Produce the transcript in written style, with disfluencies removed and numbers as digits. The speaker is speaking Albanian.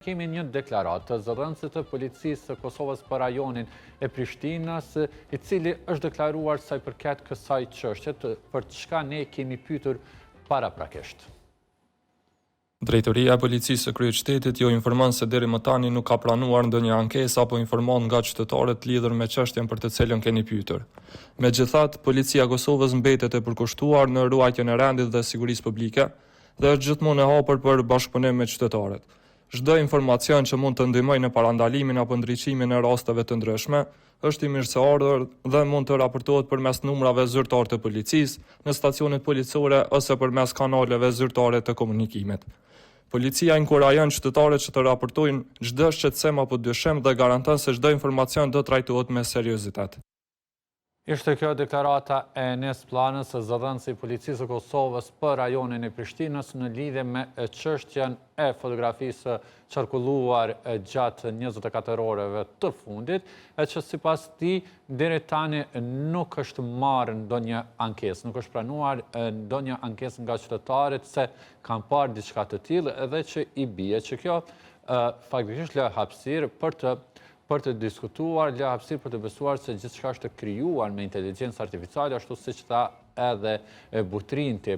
Kemi një deklaratë të zëdhënësit të policisë të Kosovës për rajonin e Prishtinës, i cili është deklaruar sa i përket kësaj çështje, për çka ne kemi pyetur paraprakisht. Drejtoria e Policisë së Kryeqytetit jo informon se deri më tani nuk ka planuar ndonjë ankesë apo informant nga qytetarët lidhur me çështjen për të cilën keni pyetur. Megjithatë, Policia e Kosovës mbetet e përkushtuar në ruajtjen e rendit dhe sigurisë publike dhe është gjithmonë e hapur për bashkëpunim me qytetarët. Çdo informacion që mund të ndihmojë në parandalimin apo ndriçimin e rasteve të ndryshme është i mirëseardhur dhe mund të raportohet përmes numrave zyrtar të policisë, në stacionet policore ose përmes kanaleve zyrtare të komunikimit. Policia inkurajon qytetarët që të raportojnë çdo shqetësim apo dyshim dhe garanton se çdo informacion do trajtohet me seriozitet. Ishte kjo deklarata e Enes Planës, zëdhënësi i Policisë së Kosovës për rajonin e Prishtinës në lidhje me çështjen e fotografisë qarkulluar gjatë 24 orëve të fundit, e që sipas tij deri tani nuk është marrë ndonjë ankesë, nuk është pranuar ndonjë ankesë nga qytetarët se kanë parë diçka të tillë dhe që i bie që kjo faktikisht lë hapësirë për të diskutuar, lë hapësirë për të besuar se gjithçka është krijuar me inteligjencë artificiale, ashtu siç tha edhe Butrinti.